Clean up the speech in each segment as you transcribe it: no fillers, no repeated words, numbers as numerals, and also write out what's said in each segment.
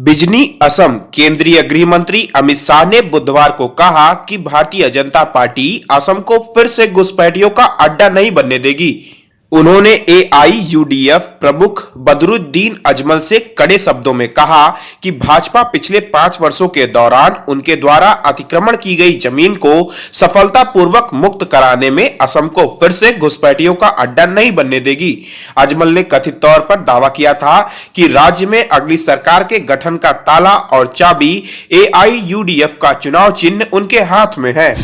बिजनी असम। केंद्रीय गृह मंत्री अमित शाह ने बुधवार को कहा कि भारतीय जनता पार्टी असम को फिर से घुसपैठियों का अड्डा नहीं बनने देगी। उन्होंने एआईयूडीएफ प्रमुख बदरुद्दीन अजमल से कड़े शब्दों में कहा कि भाजपा पिछले 5 वर्षों के दौरान उनके द्वारा अतिक्रमण की गई जमीन को सफलतापूर्वक मुक्त कराने में असम को फिर से घुसपैठियों का अड्डा नहीं बनने देगी। अजमल ने कथित तौर पर दावा किया था कि राज्य में अगली सरकार के गठन का ताला और चाबी एआईयूडीएफ का चुनाव चिन्ह उनके हाथ में है।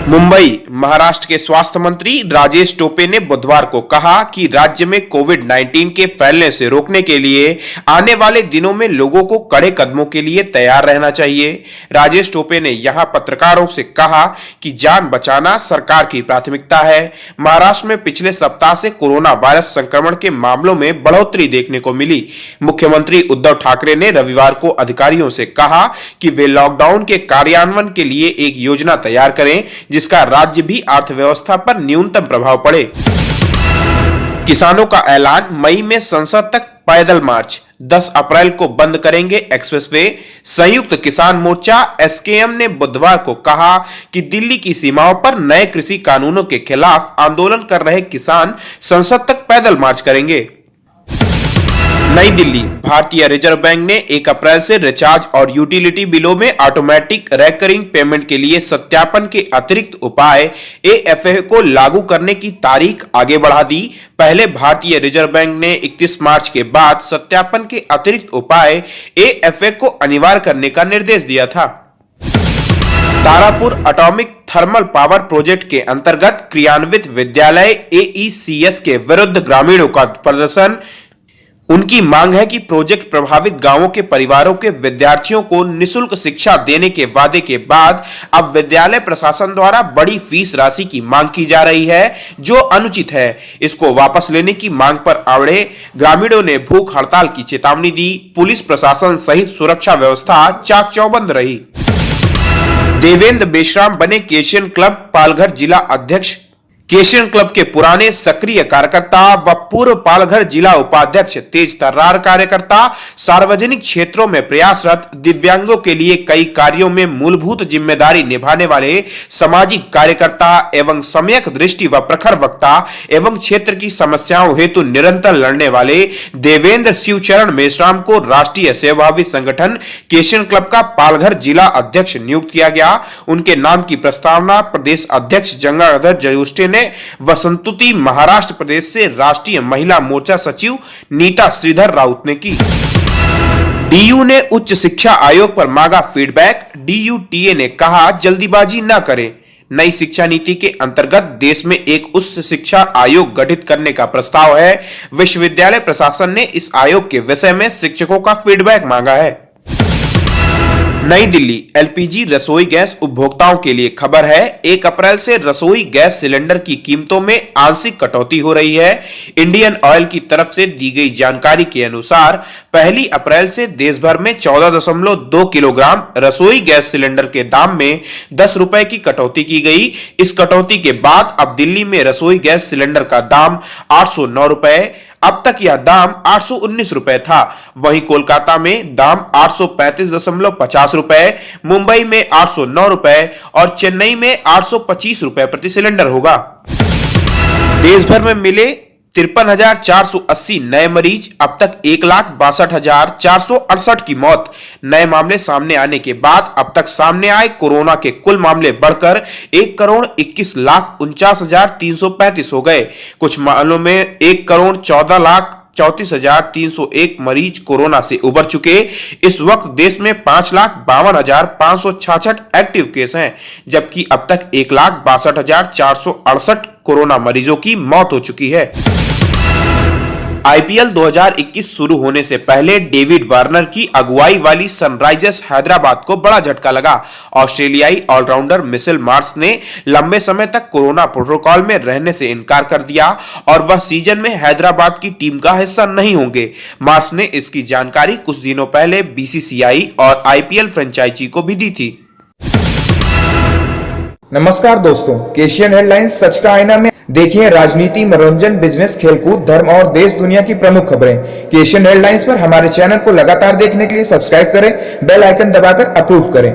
मुंबई। महाराष्ट्र के स्वास्थ्य मंत्री राजेश टोपे ने बुधवार को कहा कि राज्य में कोविड-19 के फैलने से रोकने के लिए आने वाले दिनों में लोगों को कड़े कदमों के लिए तैयार रहना चाहिए। राजेश टोपे ने यहां पत्रकारों से कहा कि जान बचाना सरकार की प्राथमिकता है। महाराष्ट्र में पिछले सप्ताह से कोरोना वायरस संक्रमण के मामलों में बढ़ोतरी देखने को मिली। मुख्यमंत्री उद्धव ठाकरे ने रविवार को अधिकारियों से कहा कि वे लॉकडाउन के कार्यान्वयन के लिए एक योजना तैयार करें जिसका राज्य भी अर्थव्यवस्था पर न्यूनतम प्रभाव पड़े। किसानों का ऐलान, मई में संसद तक पैदल मार्च, 10 अप्रैल को बंद करेंगे एक्सप्रेसवे। संयुक्त किसान मोर्चा एसकेएम ने बुधवार को कहा कि दिल्ली की सीमाओं पर नए कृषि कानूनों के खिलाफ आंदोलन कर रहे किसान संसद तक पैदल मार्च करेंगे। नई दिल्ली। भारतीय रिजर्व बैंक ने 1 अप्रैल से रिचार्ज और यूटिलिटी बिलों में ऑटोमेटिक रेकरिंग पेमेंट के लिए सत्यापन के अतिरिक्त उपाय एएफए को लागू करने की तारीख आगे बढ़ा दी। पहले भारतीय रिजर्व बैंक ने 31 मार्च के बाद सत्यापन के अतिरिक्त उपाय एएफए को अनिवार्य करने का निर्देश दिया था। Tarapur atomic thermal power project के अंतर्गत क्रियान्वित विद्यालय एईसीएस के विरुद्ध ग्रामीणों का प्रदर्शन। उनकी मांग है कि प्रोजेक्ट प्रभावित गांवों के परिवारों के विद्यार्थियों को निःशुल्क शिक्षा देने के वादे के बाद अब विद्यालय प्रशासन द्वारा बड़ी फीस राशि की मांग की जा रही है जो अनुचित है। इसको वापस लेने की मांग पर अड़े ग्रामीणों ने भूख हड़ताल की चेतावनी दी। पुलिस प्रशासन सहित सुरक्षा व्यवस्था चाक चौबंद रही। देवेंद्र बेशराम बने केशियन क्लब पालघर जिला अध्यक्ष। केशियन क्लब के पुराने सक्रिय कार्यकर्ता व पूर्व पालघर जिला उपाध्यक्ष, तेज तर्रार कार्यकर्ता, सार्वजनिक क्षेत्रों में प्रयासरत, दिव्यांगों के लिए कई कार्यों में मूलभूत जिम्मेदारी निभाने वाले सामाजिक कार्यकर्ता एवं सम्यक दृष्टि व प्रखर वक्ता एवं क्षेत्र की समस्याओं हेतु निरंतर लड़ने वाले देवेंद्र शिवचरण मेश्राम को राष्ट्रीय सेवाभावी संगठन केशियन क्लब का पालघर जिला अध्यक्ष नियुक्त किया गया। उनके नाम की प्रस्तावना प्रदेश अध्यक्ष गंगाधर जयुष्टे ने वसंतुति महाराष्ट्र प्रदेश से राष्ट्रीय महिला मोर्चा सचिव नीता श्रीधर राउत ने की। डीयू ने उच्च शिक्षा आयोग पर मांगा फीडबैक। डीयूटीए ने कहा जल्दीबाजी न करें। नई शिक्षा नीति के अंतर्गत देश में एक उच्च शिक्षा आयोग गठित करने का प्रस्ताव है। विश्वविद्यालय प्रशासन ने इस आयोग के विषय में शिक्षकों का फीडबैक मांगा है। नई दिल्ली। एलपीजी रसोई गैस उपभोक्ताओं के लिए खबर है। 1 अप्रैल से रसोई गैस सिलेंडर की कीमतों में आंशिक कटौती हो रही है। इंडियन ऑयल की तरफ से दी गई जानकारी के अनुसार 1 अप्रैल से देश भर में 14.2 किलोग्राम रसोई गैस सिलेंडर के दाम में 10 रुपए की कटौती की गई। इस कटौती के बाद अब दिल्ली में रसोई गैस सिलेंडर का दाम 809 रुपए, अब तक यह दाम 819 रुपए था। वहीं कोलकाता में दाम 835.50 रुपए, मुंबई में 809 रुपए और चेन्नई में 825 रुपए प्रति सिलेंडर होगा। देश भर में मिले 53,480 नए मरीज, अब तक 1,62,468 की मौत। नए मामले सामने आने के बाद अब तक सामने आए कोरोना के कुल मामले बढ़कर 1,21,49,335 हो गए। कुछ मामलों में 1,14,34,301 मरीज कोरोना से उबर चुके। इस वक्त देश में 5,52,566 एक्टिव केस हैं, जबकि अब तक 1,62,468 कोरोना मरीजों की मौत हो चुकी है। आईपीएल 2021 शुरू होने से पहले डेविड वार्नर की अगुवाई वाली सनराइजर्स हैदराबाद को बड़ा झटका लगा। ऑस्ट्रेलियाई ऑलराउंडर मिचेल मार्श ने लंबे समय तक कोरोना प्रोटोकॉल में रहने से इनकार कर दिया और वह सीजन में हैदराबाद की टीम का हिस्सा नहीं होंगे। मार्श ने इसकी जानकारी कुछ दिनों पहले बीसीसीआई और आईपीएल फ्रेंचाइजी को भी दी थी। नमस्कार दोस्तों, एशियन हेडलाइंस सच का आईना में देखिए राजनीति, मनोरंजन, बिजनेस, खेलकूद, धर्म और देश दुनिया की प्रमुख खबरें। एशियन हेडलाइंस पर हमारे चैनल को लगातार देखने के लिए सब्सक्राइब करें, बेल आइकन दबाकर अप्रूव करें।